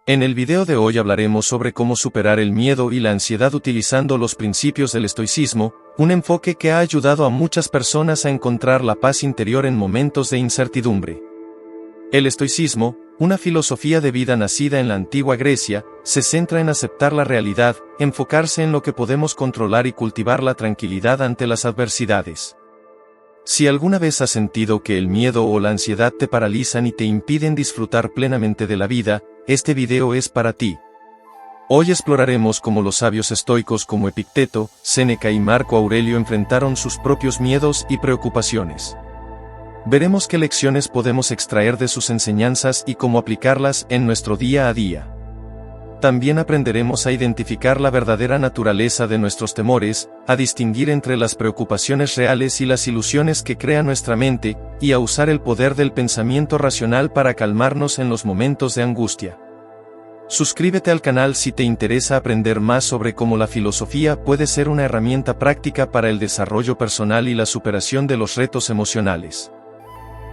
En el video de hoy hablaremos sobre cómo superar el miedo y la ansiedad utilizando los principios del estoicismo, un enfoque que ha ayudado a muchas personas a encontrar la paz interior en momentos de incertidumbre. El estoicismo, una filosofía de vida nacida en la antigua Grecia, se centra en aceptar la realidad, enfocarse en lo que podemos controlar y cultivar la tranquilidad ante las adversidades. Si alguna vez has sentido que el miedo o la ansiedad te paralizan y te impiden disfrutar plenamente de la vida, este video es para ti. Hoy exploraremos cómo los sabios estoicos como Epicteto, Séneca y Marco Aurelio enfrentaron sus propios miedos y preocupaciones. Veremos qué lecciones podemos extraer de sus enseñanzas y cómo aplicarlas en nuestro día a día. También aprenderemos a identificar la verdadera naturaleza de nuestros temores, a distinguir entre las preocupaciones reales y las ilusiones que crea nuestra mente, y a usar el poder del pensamiento racional para calmarnos en los momentos de angustia. Suscríbete al canal si te interesa aprender más sobre cómo la filosofía puede ser una herramienta práctica para el desarrollo personal y la superación de los retos emocionales.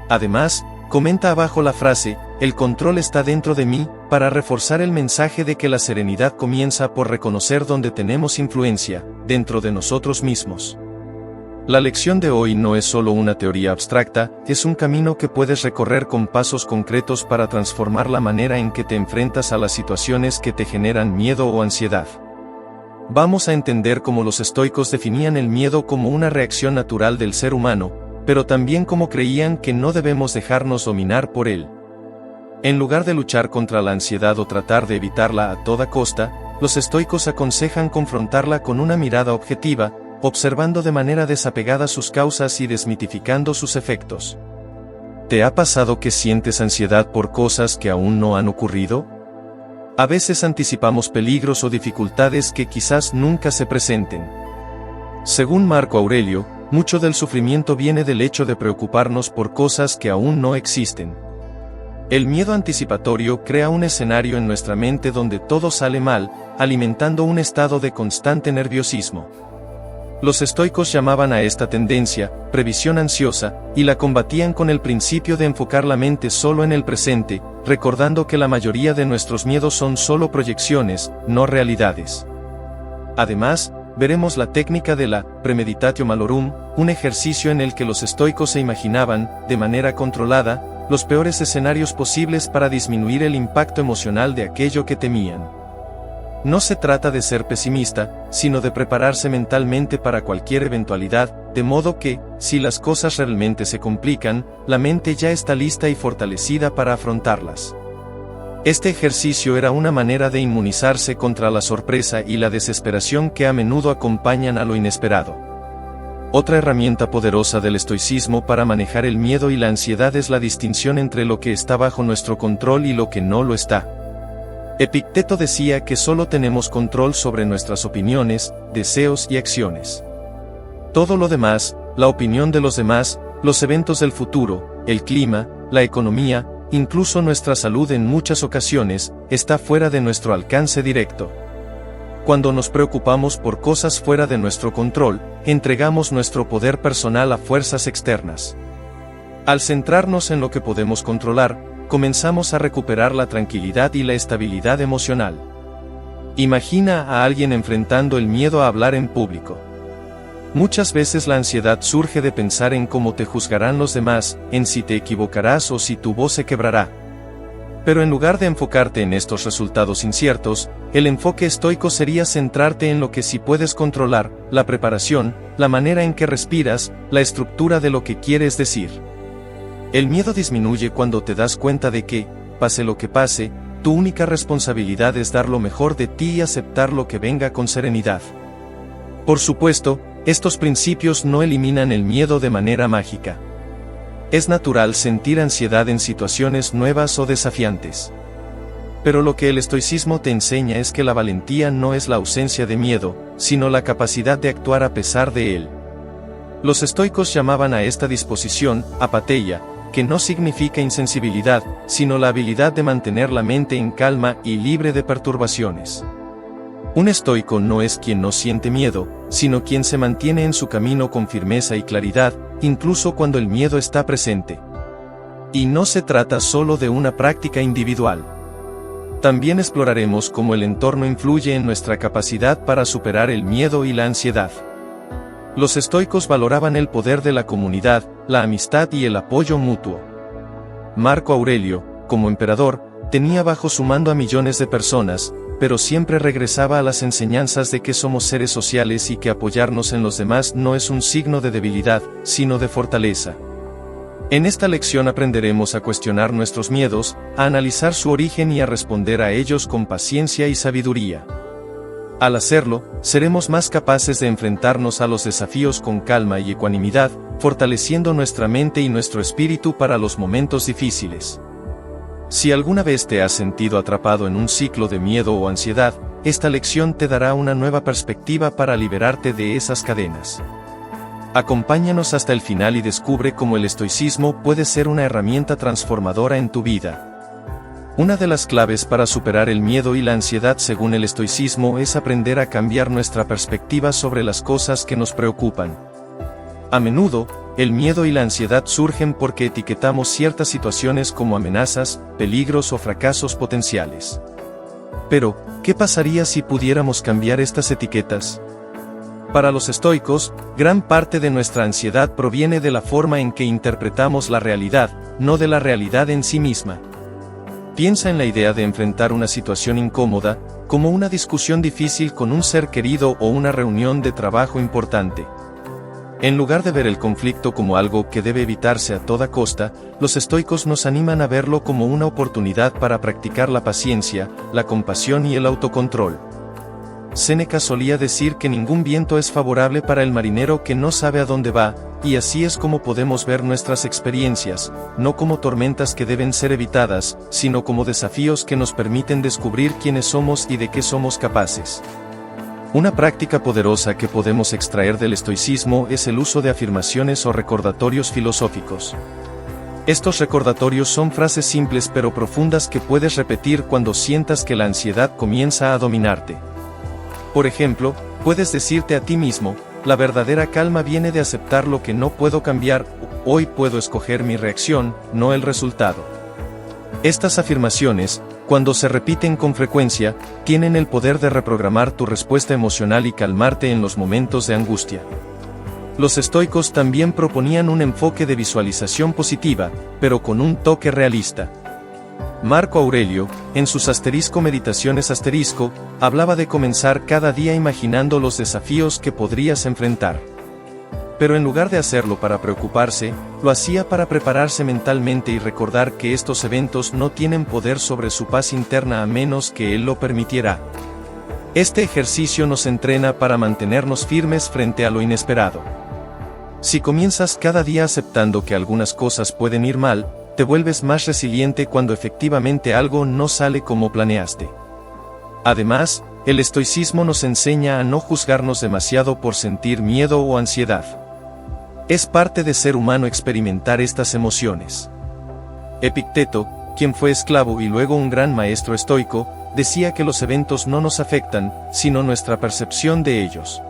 Además, comenta abajo la frase, "El control está dentro de mí", para reforzar el mensaje de que la serenidad comienza por reconocer dónde tenemos influencia, dentro de nosotros mismos. La lección de hoy no es solo una teoría abstracta, es un camino que puedes recorrer con pasos concretos para transformar la manera en que te enfrentas a las situaciones que te generan miedo o ansiedad. Vamos a entender cómo los estoicos definían el miedo como una reacción natural del ser humano, pero también cómo creían que no debemos dejarnos dominar por él. En lugar de luchar contra la ansiedad o tratar de evitarla a toda costa, los estoicos aconsejan confrontarla con una mirada objetiva, observando de manera desapegada sus causas y desmitificando sus efectos. ¿Te ha pasado que sientes ansiedad por cosas que aún no han ocurrido? A veces anticipamos peligros o dificultades que quizás nunca se presenten. Según Marco Aurelio, mucho del sufrimiento viene del hecho de preocuparnos por cosas que aún no existen. El miedo anticipatorio crea un escenario en nuestra mente donde todo sale mal, alimentando un estado de constante nerviosismo. Los estoicos llamaban a esta tendencia previsión ansiosa, y la combatían con el principio de enfocar la mente solo en el presente, recordando que la mayoría de nuestros miedos son solo proyecciones, no realidades. Además, veremos la técnica de la premeditatio malorum, un ejercicio en el que los estoicos se imaginaban, de manera controlada, los peores escenarios posibles para disminuir el impacto emocional de aquello que temían. No se trata de ser pesimista, sino de prepararse mentalmente para cualquier eventualidad, de modo que, si las cosas realmente se complican, la mente ya está lista y fortalecida para afrontarlas. Este ejercicio era una manera de inmunizarse contra la sorpresa y la desesperación que a menudo acompañan a lo inesperado. Otra herramienta poderosa del estoicismo para manejar el miedo y la ansiedad es la distinción entre lo que está bajo nuestro control y lo que no lo está. Epicteto decía que solo tenemos control sobre nuestras opiniones, deseos y acciones. Todo lo demás, la opinión de los demás, los eventos del futuro, el clima, la economía, incluso nuestra salud en muchas ocasiones, está fuera de nuestro alcance directo. Cuando nos preocupamos por cosas fuera de nuestro control, entregamos nuestro poder personal a fuerzas externas. Al centrarnos en lo que podemos controlar, comenzamos a recuperar la tranquilidad y la estabilidad emocional. Imagina a alguien enfrentando el miedo a hablar en público. Muchas veces la ansiedad surge de pensar en cómo te juzgarán los demás, en si te equivocarás o si tu voz se quebrará. Pero en lugar de enfocarte en estos resultados inciertos, el enfoque estoico sería centrarte en lo que sí puedes controlar, la preparación, la manera en que respiras, la estructura de lo que quieres decir. El miedo disminuye cuando te das cuenta de que, pase lo que pase, tu única responsabilidad es dar lo mejor de ti y aceptar lo que venga con serenidad. Por supuesto, estos principios no eliminan el miedo de manera mágica. Es natural sentir ansiedad en situaciones nuevas o desafiantes. Pero lo que el estoicismo te enseña es que la valentía no es la ausencia de miedo, sino la capacidad de actuar a pesar de él. Los estoicos llamaban a esta disposición apatheia, que no significa insensibilidad, sino la habilidad de mantener la mente en calma y libre de perturbaciones. Un estoico no es quien no siente miedo, sino quien se mantiene en su camino con firmeza y claridad, incluso cuando el miedo está presente. Y no se trata solo de una práctica individual. También exploraremos cómo el entorno influye en nuestra capacidad para superar el miedo y la ansiedad. Los estoicos valoraban el poder de la comunidad, la amistad y el apoyo mutuo. Marco Aurelio, como emperador, tenía bajo su mando a millones de personas, pero siempre regresaba a las enseñanzas de que somos seres sociales y que apoyarnos en los demás no es un signo de debilidad, sino de fortaleza. En esta lección aprenderemos a cuestionar nuestros miedos, a analizar su origen y a responder a ellos con paciencia y sabiduría. Al hacerlo, seremos más capaces de enfrentarnos a los desafíos con calma y ecuanimidad, fortaleciendo nuestra mente y nuestro espíritu para los momentos difíciles. Si alguna vez te has sentido atrapado en un ciclo de miedo o ansiedad, esta lección te dará una nueva perspectiva para liberarte de esas cadenas. Acompáñanos hasta el final y descubre cómo el estoicismo puede ser una herramienta transformadora en tu vida. Una de las claves para superar el miedo y la ansiedad según el estoicismo es aprender a cambiar nuestra perspectiva sobre las cosas que nos preocupan. A menudo, el miedo y la ansiedad surgen porque etiquetamos ciertas situaciones como amenazas, peligros o fracasos potenciales. Pero, ¿qué pasaría si pudiéramos cambiar estas etiquetas? Para los estoicos, gran parte de nuestra ansiedad proviene de la forma en que interpretamos la realidad, no de la realidad en sí misma. Piensa en la idea de enfrentar una situación incómoda, como una discusión difícil con un ser querido o una reunión de trabajo importante. En lugar de ver el conflicto como algo que debe evitarse a toda costa, los estoicos nos animan a verlo como una oportunidad para practicar la paciencia, la compasión y el autocontrol. Séneca solía decir que ningún viento es favorable para el marinero que no sabe a dónde va, y así es como podemos ver nuestras experiencias, no como tormentas que deben ser evitadas, sino como desafíos que nos permiten descubrir quiénes somos y de qué somos capaces. Una práctica poderosa que podemos extraer del estoicismo es el uso de afirmaciones o recordatorios filosóficos. Estos recordatorios son frases simples pero profundas que puedes repetir cuando sientas que la ansiedad comienza a dominarte. Por ejemplo, puedes decirte a ti mismo: la verdadera calma viene de aceptar lo que no puedo cambiar, hoy puedo escoger mi reacción, no el resultado. Estas afirmaciones, cuando se repiten con frecuencia, tienen el poder de reprogramar tu respuesta emocional y calmarte en los momentos de angustia. Los estoicos también proponían un enfoque de visualización positiva, pero con un toque realista. Marco Aurelio, en sus Meditaciones hablaba de comenzar cada día imaginando los desafíos que podrías enfrentar. Pero en lugar de hacerlo para preocuparse, lo hacía para prepararse mentalmente y recordar que estos eventos no tienen poder sobre su paz interna a menos que él lo permitiera. Este ejercicio nos entrena para mantenernos firmes frente a lo inesperado. Si comienzas cada día aceptando que algunas cosas pueden ir mal, te vuelves más resiliente cuando efectivamente algo no sale como planeaste. Además, el estoicismo nos enseña a no juzgarnos demasiado por sentir miedo o ansiedad. Es parte de ser humano experimentar estas emociones. Epicteto, quien fue esclavo y luego un gran maestro estoico, decía que los eventos no nos afectan, sino nuestra percepción de ellos.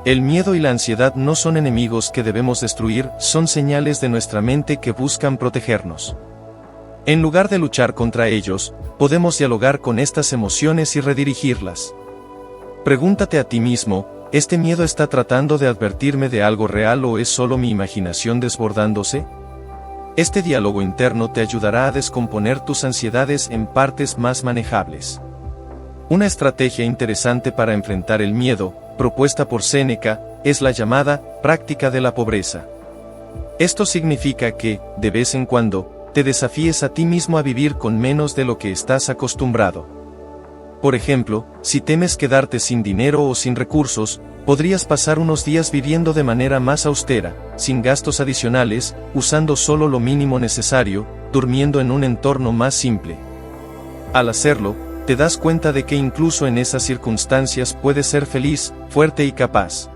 El miedo y la ansiedad no son enemigos que debemos destruir, son señales de nuestra mente que buscan protegernos. En lugar de luchar contra ellos, podemos dialogar con estas emociones y redirigirlas. Pregúntate a ti mismo: ¿este miedo está tratando de advertirme de algo real o es solo mi imaginación desbordándose? Este diálogo interno te ayudará a descomponer tus ansiedades en partes más manejables. Una estrategia interesante para enfrentar el miedo, propuesta por Séneca, es la llamada práctica de la pobreza. Esto significa que, de vez en cuando, te desafíes a ti mismo a vivir con menos de lo que estás acostumbrado. Por ejemplo, si temes quedarte sin dinero o sin recursos, podrías pasar unos días viviendo de manera más austera, sin gastos adicionales, usando solo lo mínimo necesario, durmiendo en un entorno más simple. Al hacerlo, te das cuenta de que incluso en esas circunstancias puedes ser feliz, fuerte y capaz.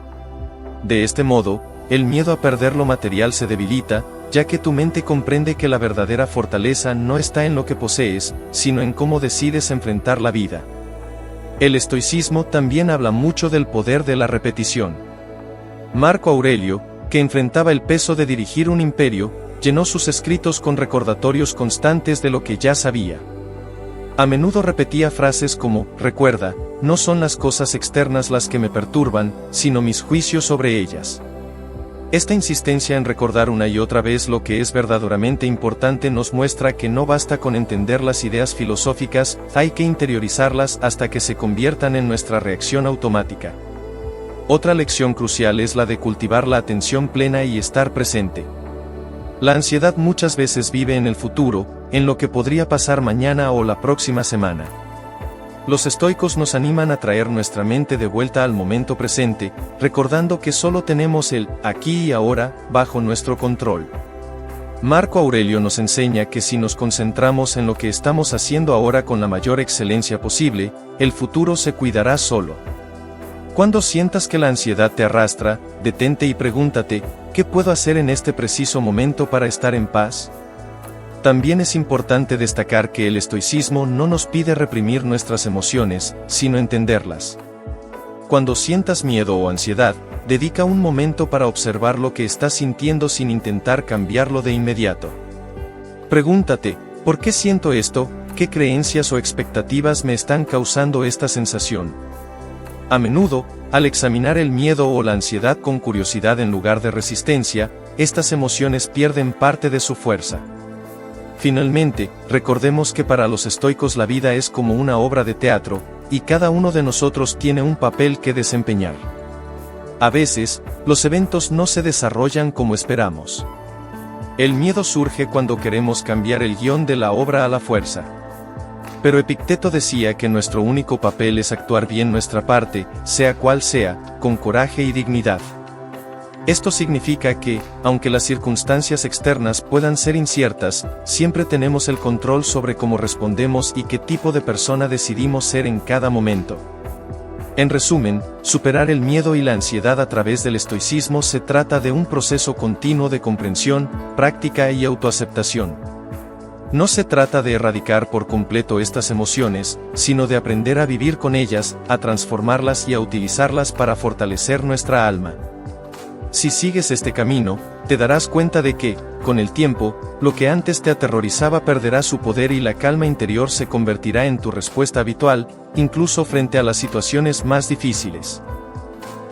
De este modo, el miedo a perder lo material se debilita, ya que tu mente comprende que la verdadera fortaleza no está en lo que posees, sino en cómo decides enfrentar la vida. El estoicismo también habla mucho del poder de la repetición. Marco Aurelio, que enfrentaba el peso de dirigir un imperio, llenó sus escritos con recordatorios constantes de lo que ya sabía. A menudo repetía frases como, recuerda, no son las cosas externas las que me perturban, sino mis juicios sobre ellas. Esta insistencia en recordar una y otra vez lo que es verdaderamente importante nos muestra que no basta con entender las ideas filosóficas, hay que interiorizarlas hasta que se conviertan en nuestra reacción automática. Otra lección crucial es la de cultivar la atención plena y estar presente. La ansiedad muchas veces vive en el futuro, en lo que podría pasar mañana o la próxima semana. Los estoicos nos animan a traer nuestra mente de vuelta al momento presente, recordando que solo tenemos el aquí y ahora bajo nuestro control. Marco Aurelio nos enseña que si nos concentramos en lo que estamos haciendo ahora con la mayor excelencia posible, el futuro se cuidará solo. Cuando sientas que la ansiedad te arrastra, detente y pregúntate, ¿qué puedo hacer en este preciso momento para estar en paz? También es importante destacar que el estoicismo no nos pide reprimir nuestras emociones, sino entenderlas. Cuando sientas miedo o ansiedad, dedica un momento para observar lo que estás sintiendo sin intentar cambiarlo de inmediato. Pregúntate, ¿por qué siento esto? ¿Qué creencias o expectativas me están causando esta sensación? A menudo, al examinar el miedo o la ansiedad con curiosidad en lugar de resistencia, estas emociones pierden parte de su fuerza. Finalmente, recordemos que para los estoicos la vida es como una obra de teatro, y cada uno de nosotros tiene un papel que desempeñar. A veces, los eventos no se desarrollan como esperamos. El miedo surge cuando queremos cambiar el guión de la obra a la fuerza. Pero Epicteto decía que nuestro único papel es actuar bien nuestra parte, sea cual sea, con coraje y dignidad. Esto significa que, aunque las circunstancias externas puedan ser inciertas, siempre tenemos el control sobre cómo respondemos y qué tipo de persona decidimos ser en cada momento. En resumen, superar el miedo y la ansiedad a través del estoicismo se trata de un proceso continuo de comprensión, práctica y autoaceptación. No se trata de erradicar por completo estas emociones, sino de aprender a vivir con ellas, a transformarlas y a utilizarlas para fortalecer nuestra alma. Si sigues este camino, te darás cuenta de que, con el tiempo, lo que antes te aterrorizaba perderá su poder y la calma interior se convertirá en tu respuesta habitual, incluso frente a las situaciones más difíciles.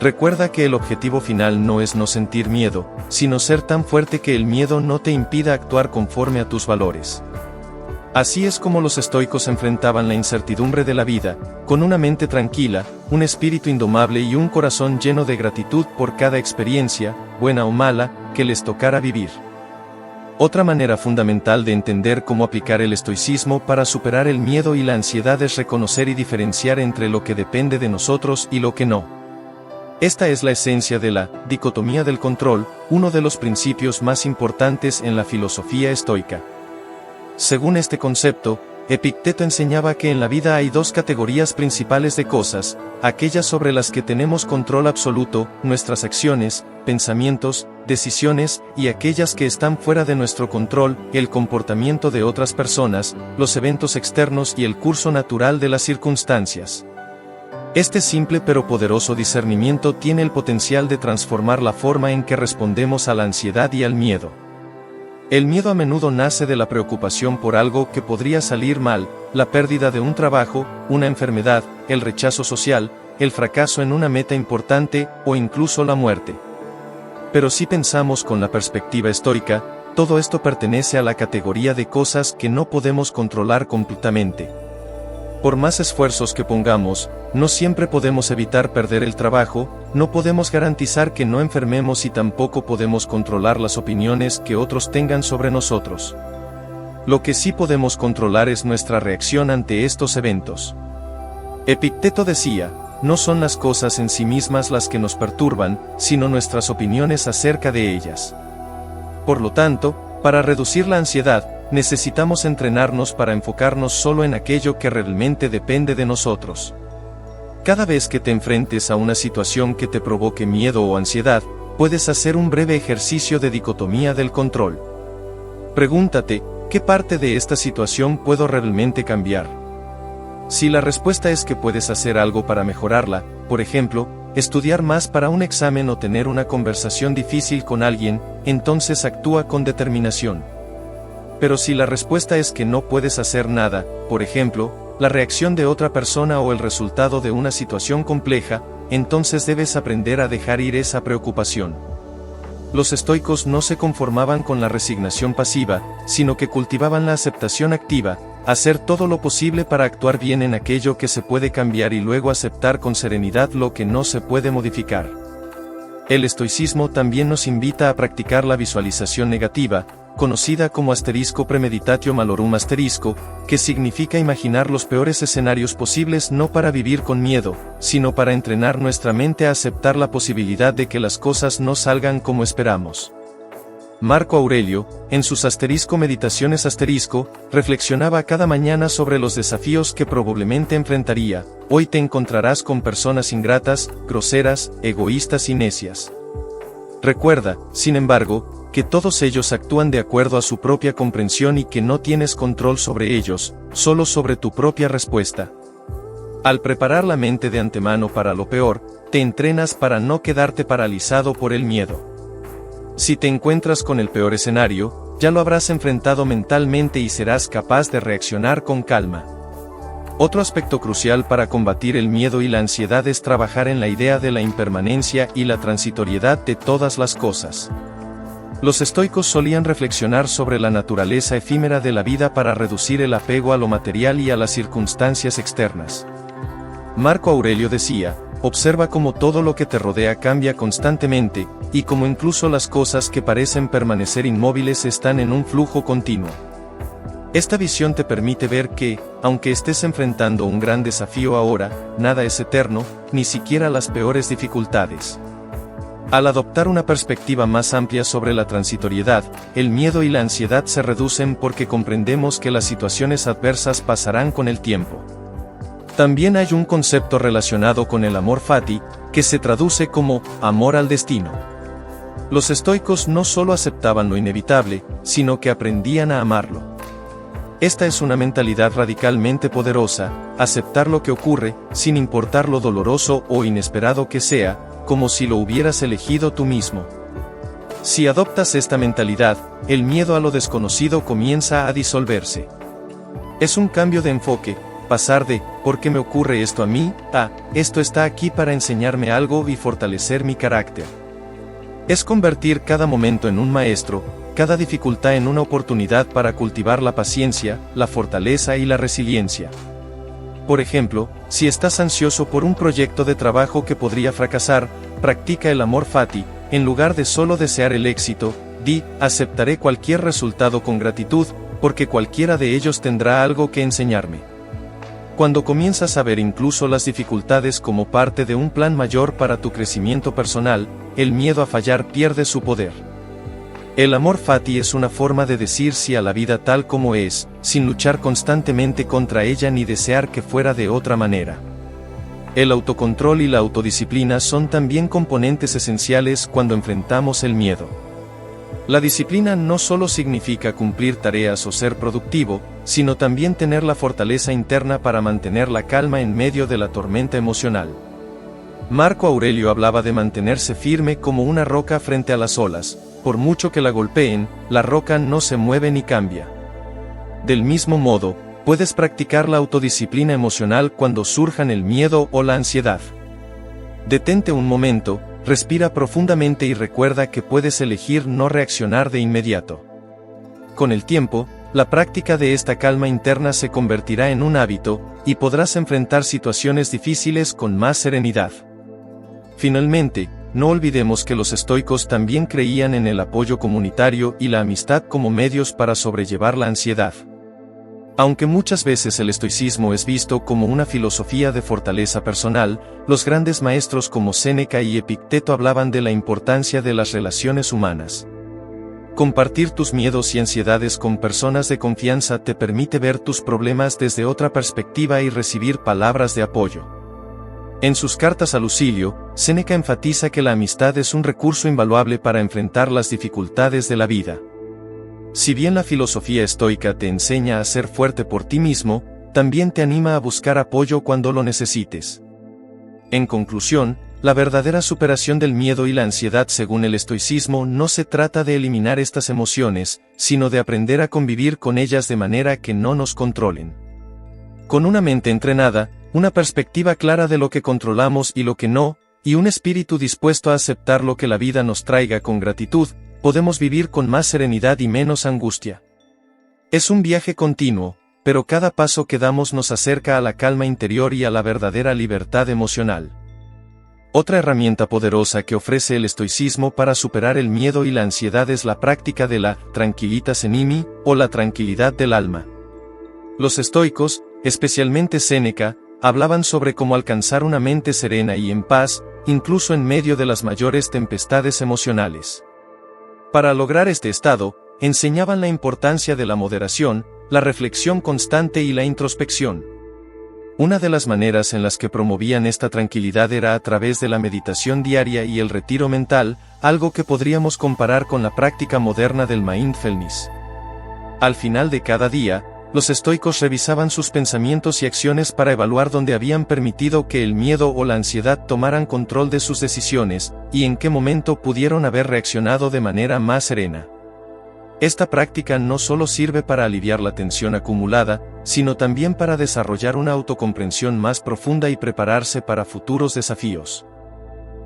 Recuerda que el objetivo final no es no sentir miedo, sino ser tan fuerte que el miedo no te impida actuar conforme a tus valores. Así es como los estoicos enfrentaban la incertidumbre de la vida, con una mente tranquila, un espíritu indomable y un corazón lleno de gratitud por cada experiencia, buena o mala, que les tocara vivir. Otra manera fundamental de entender cómo aplicar el estoicismo para superar el miedo y la ansiedad es reconocer y diferenciar entre lo que depende de nosotros y lo que no. Esta es la esencia de la dicotomía del control, uno de los principios más importantes en la filosofía estoica. Según este concepto, Epicteto enseñaba que en la vida hay dos categorías principales de cosas, aquellas sobre las que tenemos control absoluto, nuestras acciones, pensamientos, decisiones, y aquellas que están fuera de nuestro control, el comportamiento de otras personas, los eventos externos y el curso natural de las circunstancias. Este simple pero poderoso discernimiento tiene el potencial de transformar la forma en que respondemos a la ansiedad y al miedo. El miedo a menudo nace de la preocupación por algo que podría salir mal, la pérdida de un trabajo, una enfermedad, el rechazo social, el fracaso en una meta importante, o incluso la muerte. Pero si pensamos con la perspectiva estoica, todo esto pertenece a la categoría de cosas que no podemos controlar completamente. Por más esfuerzos que pongamos, no siempre podemos evitar perder el trabajo, no podemos garantizar que no enfermemos y tampoco podemos controlar las opiniones que otros tengan sobre nosotros. Lo que sí podemos controlar es nuestra reacción ante estos eventos. Epicteto decía, no son las cosas en sí mismas las que nos perturban, sino nuestras opiniones acerca de ellas. Por lo tanto, para reducir la ansiedad, necesitamos entrenarnos para enfocarnos solo en aquello que realmente depende de nosotros. Cada vez que te enfrentes a una situación que te provoque miedo o ansiedad, puedes hacer un breve ejercicio de dicotomía del control. Pregúntate, ¿qué parte de esta situación puedo realmente cambiar? Si la respuesta es que puedes hacer algo para mejorarla, por ejemplo, estudiar más para un examen o tener una conversación difícil con alguien, entonces actúa con determinación. Pero si la respuesta es que no puedes hacer nada, por ejemplo, la reacción de otra persona o el resultado de una situación compleja, entonces debes aprender a dejar ir esa preocupación. Los estoicos no se conformaban con la resignación pasiva, sino que cultivaban la aceptación activa, hacer todo lo posible para actuar bien en aquello que se puede cambiar y luego aceptar con serenidad lo que no se puede modificar. El estoicismo también nos invita a practicar la visualización negativa, conocida como asterisco premeditatio malorum asterisco, que significa imaginar los peores escenarios posibles no para vivir con miedo, sino para entrenar nuestra mente a aceptar la posibilidad de que las cosas no salgan como esperamos. Marco Aurelio, en sus asterisco meditaciones asterisco, reflexionaba cada mañana sobre los desafíos que probablemente enfrentaría. Hoy te encontrarás con personas ingratas, groseras, egoístas y necias. Recuerda, sin embargo, que todos ellos actúan de acuerdo a su propia comprensión y que no tienes control sobre ellos, solo sobre tu propia respuesta. Al preparar la mente de antemano para lo peor, te entrenas para no quedarte paralizado por el miedo. Si te encuentras con el peor escenario, ya lo habrás enfrentado mentalmente y serás capaz de reaccionar con calma. Otro aspecto crucial para combatir el miedo y la ansiedad es trabajar en la idea de la impermanencia y la transitoriedad de todas las cosas. Los estoicos solían reflexionar sobre la naturaleza efímera de la vida para reducir el apego a lo material y a las circunstancias externas. Marco Aurelio decía: observa cómo todo lo que te rodea cambia constantemente, y cómo incluso las cosas que parecen permanecer inmóviles están en un flujo continuo. Esta visión te permite ver que, aunque estés enfrentando un gran desafío ahora, nada es eterno, ni siquiera las peores dificultades. Al adoptar una perspectiva más amplia sobre la transitoriedad, el miedo y la ansiedad se reducen porque comprendemos que las situaciones adversas pasarán con el tiempo. También hay un concepto relacionado con el amor fati, que se traduce como amor al destino. Los estoicos no solo aceptaban lo inevitable, sino que aprendían a amarlo. Esta es una mentalidad radicalmente poderosa, aceptar lo que ocurre, sin importar lo doloroso o inesperado que sea, como si lo hubieras elegido tú mismo. Si adoptas esta mentalidad, el miedo a lo desconocido comienza a disolverse. Es un cambio de enfoque, pasar de ¿por qué me ocurre esto a mí? A esto está aquí para enseñarme algo y fortalecer mi carácter. Es convertir cada momento en un maestro, cada dificultad en una oportunidad para cultivar la paciencia, la fortaleza y la resiliencia. Por ejemplo, si estás ansioso por un proyecto de trabajo que podría fracasar, practica el amor fati, en lugar de solo desear el éxito, di, aceptaré cualquier resultado con gratitud, porque cualquiera de ellos tendrá algo que enseñarme. Cuando comienzas a ver incluso las dificultades como parte de un plan mayor para tu crecimiento personal, el miedo a fallar pierde su poder. El amor fati es una forma de decir sí a la vida tal como es, sin luchar constantemente contra ella ni desear que fuera de otra manera. El autocontrol y la autodisciplina son también componentes esenciales cuando enfrentamos el miedo. La disciplina no solo significa cumplir tareas o ser productivo, sino también tener la fortaleza interna para mantener la calma en medio de la tormenta emocional. Marco Aurelio hablaba de mantenerse firme como una roca frente a las olas. Por mucho que la golpeen, la roca no se mueve ni cambia. Del mismo modo, puedes practicar la autodisciplina emocional cuando surjan el miedo o la ansiedad. Detente un momento, respira profundamente y recuerda que puedes elegir no reaccionar de inmediato. Con el tiempo, la práctica de esta calma interna se convertirá en un hábito, y podrás enfrentar situaciones difíciles con más serenidad. Finalmente, no olvidemos que los estoicos también creían en el apoyo comunitario y la amistad como medios para sobrellevar la ansiedad. Aunque muchas veces el estoicismo es visto como una filosofía de fortaleza personal, los grandes maestros como Séneca y Epicteto hablaban de la importancia de las relaciones humanas. Compartir tus miedos y ansiedades con personas de confianza te permite ver tus problemas desde otra perspectiva y recibir palabras de apoyo. En sus cartas a Lucilio, Séneca enfatiza que la amistad es un recurso invaluable para enfrentar las dificultades de la vida. Si bien la filosofía estoica te enseña a ser fuerte por ti mismo, también te anima a buscar apoyo cuando lo necesites. En conclusión, la verdadera superación del miedo y la ansiedad según el estoicismo no se trata de eliminar estas emociones, sino de aprender a convivir con ellas de manera que no nos controlen. Con una mente entrenada, una perspectiva clara de lo que controlamos y lo que no, y un espíritu dispuesto a aceptar lo que la vida nos traiga con gratitud, podemos vivir con más serenidad y menos angustia. Es un viaje continuo, pero cada paso que damos nos acerca a la calma interior y a la verdadera libertad emocional. Otra herramienta poderosa que ofrece el estoicismo para superar el miedo y la ansiedad es la práctica de la tranquilitas animi, o la tranquilidad del alma. Los estoicos, especialmente Séneca, hablaban sobre cómo alcanzar una mente serena y en paz, incluso en medio de las mayores tempestades emocionales. Para lograr este estado, enseñaban la importancia de la moderación, la reflexión constante y la introspección. Una de las maneras en las que promovían esta tranquilidad era a través de la meditación diaria y el retiro mental, algo que podríamos comparar con la práctica moderna del mindfulness. Al final de cada día, los estoicos revisaban sus pensamientos y acciones para evaluar dónde habían permitido que el miedo o la ansiedad tomaran control de sus decisiones, y en qué momento pudieron haber reaccionado de manera más serena. Esta práctica no solo sirve para aliviar la tensión acumulada, sino también para desarrollar una autocomprensión más profunda y prepararse para futuros desafíos.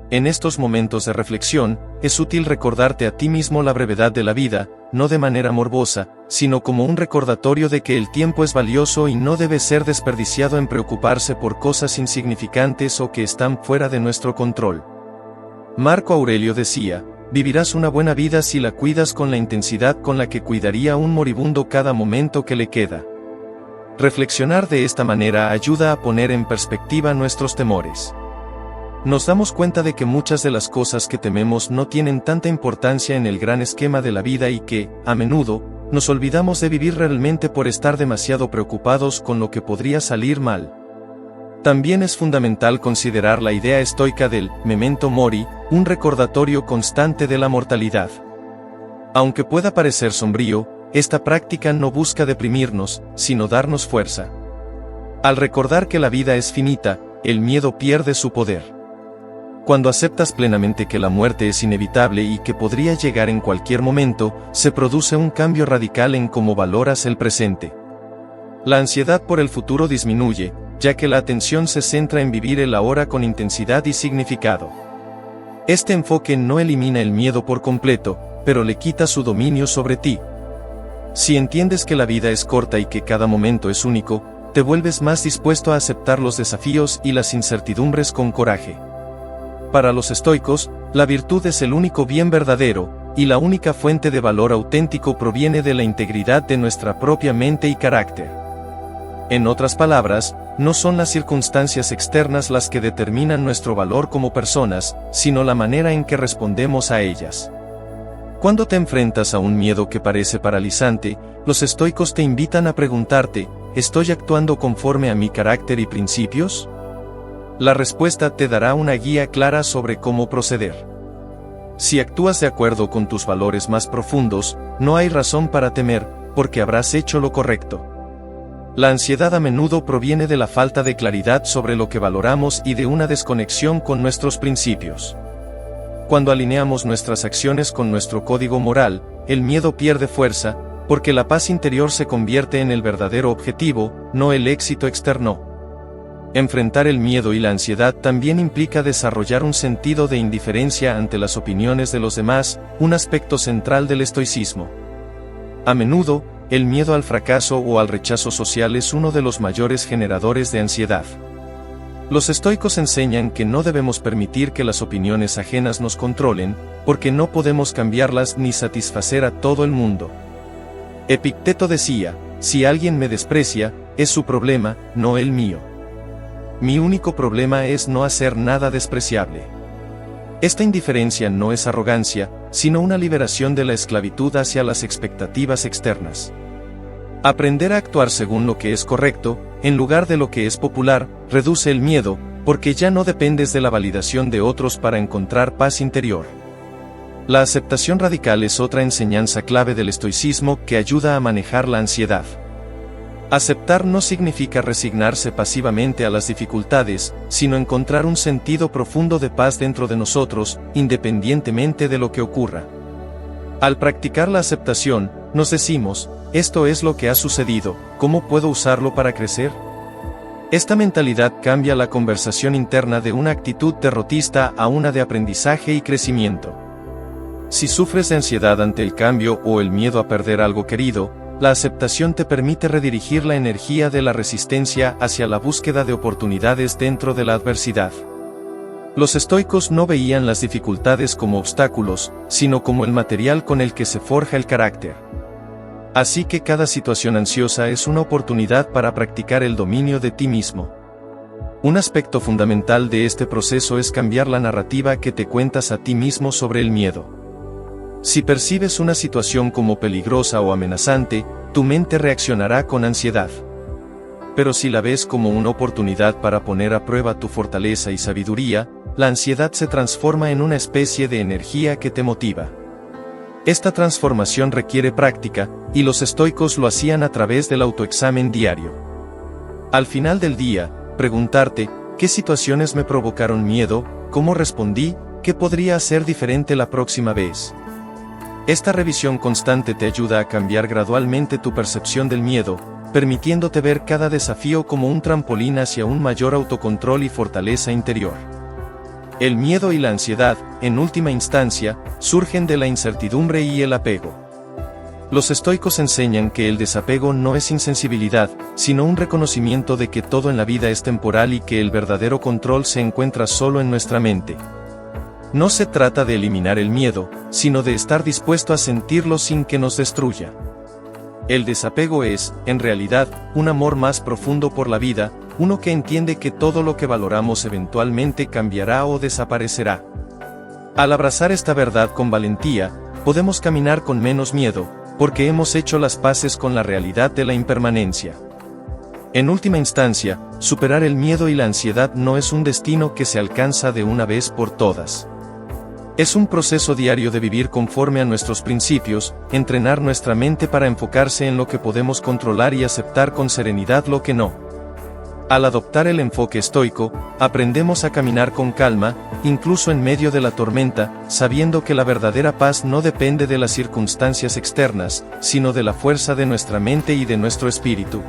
En estos momentos de reflexión, es útil recordarte a ti mismo la brevedad de la vida, no de manera morbosa, sino como un recordatorio de que el tiempo es valioso y no debe ser desperdiciado en preocuparse por cosas insignificantes o que están fuera de nuestro control. Marco Aurelio decía: vivirás una buena vida si la cuidas con la intensidad con la que cuidaría un moribundo cada momento que le queda. Reflexionar de esta manera ayuda a poner en perspectiva nuestros temores. Nos damos cuenta de que muchas de las cosas que tememos no tienen tanta importancia en el gran esquema de la vida y que, a menudo, nos olvidamos de vivir realmente por estar demasiado preocupados con lo que podría salir mal. También es fundamental considerar la idea estoica del memento mori, un recordatorio constante de la mortalidad. Aunque pueda parecer sombrío, esta práctica no busca deprimirnos, sino darnos fuerza. Al recordar que la vida es finita, el miedo pierde su poder. Cuando aceptas plenamente que la muerte es inevitable y que podría llegar en cualquier momento, se produce un cambio radical en cómo valoras el presente. La ansiedad por el futuro disminuye, ya que la atención se centra en vivir el ahora con intensidad y significado. Este enfoque no elimina el miedo por completo, pero le quita su dominio sobre ti. Si entiendes que la vida es corta y que cada momento es único, te vuelves más dispuesto a aceptar los desafíos y las incertidumbres con coraje. Para los estoicos, la virtud es el único bien verdadero, y la única fuente de valor auténtico proviene de la integridad de nuestra propia mente y carácter. En otras palabras, no son las circunstancias externas las que determinan nuestro valor como personas, sino la manera en que respondemos a ellas. Cuando te enfrentas a un miedo que parece paralizante, los estoicos te invitan a preguntarte: ¿estoy actuando conforme a mi carácter y principios? La respuesta te dará una guía clara sobre cómo proceder. Si actúas de acuerdo con tus valores más profundos, no hay razón para temer, porque habrás hecho lo correcto. La ansiedad a menudo proviene de la falta de claridad sobre lo que valoramos y de una desconexión con nuestros principios. Cuando alineamos nuestras acciones con nuestro código moral, el miedo pierde fuerza, porque la paz interior se convierte en el verdadero objetivo, no el éxito externo. Enfrentar el miedo y la ansiedad también implica desarrollar un sentido de indiferencia ante las opiniones de los demás, un aspecto central del estoicismo. A menudo, el miedo al fracaso o al rechazo social es uno de los mayores generadores de ansiedad. Los estoicos enseñan que no debemos permitir que las opiniones ajenas nos controlen, porque no podemos cambiarlas ni satisfacer a todo el mundo. Epicteto decía: si alguien me desprecia, es su problema, no el mío. Mi único problema es no hacer nada despreciable. Esta indiferencia no es arrogancia, sino una liberación de la esclavitud hacia las expectativas externas. Aprender a actuar según lo que es correcto, en lugar de lo que es popular, reduce el miedo, porque ya no dependes de la validación de otros para encontrar paz interior. La aceptación radical es otra enseñanza clave del estoicismo que ayuda a manejar la ansiedad. Aceptar no significa resignarse pasivamente a las dificultades, sino encontrar un sentido profundo de paz dentro de nosotros, independientemente de lo que ocurra. Al practicar la aceptación, nos decimos, esto es lo que ha sucedido, ¿cómo puedo usarlo para crecer? Esta mentalidad cambia la conversación interna de una actitud derrotista a una de aprendizaje y crecimiento. Si sufres de ansiedad ante el cambio o el miedo a perder algo querido, la aceptación te permite redirigir la energía de la resistencia hacia la búsqueda de oportunidades dentro de la adversidad. Los estoicos no veían las dificultades como obstáculos, sino como el material con el que se forja el carácter. Así que cada situación ansiosa es una oportunidad para practicar el dominio de ti mismo. Un aspecto fundamental de este proceso es cambiar la narrativa que te cuentas a ti mismo sobre el miedo. Si percibes una situación como peligrosa o amenazante, tu mente reaccionará con ansiedad. Pero si la ves como una oportunidad para poner a prueba tu fortaleza y sabiduría, la ansiedad se transforma en una especie de energía que te motiva. Esta transformación requiere práctica, y los estoicos lo hacían a través del autoexamen diario. Al final del día, preguntarte, ¿qué situaciones me provocaron miedo? ¿Cómo respondí? ¿Qué podría hacer diferente la próxima vez? Esta revisión constante te ayuda a cambiar gradualmente tu percepción del miedo, permitiéndote ver cada desafío como un trampolín hacia un mayor autocontrol y fortaleza interior. El miedo y la ansiedad, en última instancia, surgen de la incertidumbre y el apego. Los estoicos enseñan que el desapego no es insensibilidad, sino un reconocimiento de que todo en la vida es temporal y que el verdadero control se encuentra solo en nuestra mente. No se trata de eliminar el miedo, sino de estar dispuesto a sentirlo sin que nos destruya. El desapego es, en realidad, un amor más profundo por la vida, uno que entiende que todo lo que valoramos eventualmente cambiará o desaparecerá. Al abrazar esta verdad con valentía, podemos caminar con menos miedo, porque hemos hecho las paces con la realidad de la impermanencia. En última instancia, superar el miedo y la ansiedad no es un destino que se alcanza de una vez por todas. Es un proceso diario de vivir conforme a nuestros principios, entrenar nuestra mente para enfocarse en lo que podemos controlar y aceptar con serenidad lo que no. Al adoptar el enfoque estoico, aprendemos a caminar con calma, incluso en medio de la tormenta, sabiendo que la verdadera paz no depende de las circunstancias externas, sino de la fuerza de nuestra mente y de nuestro espíritu.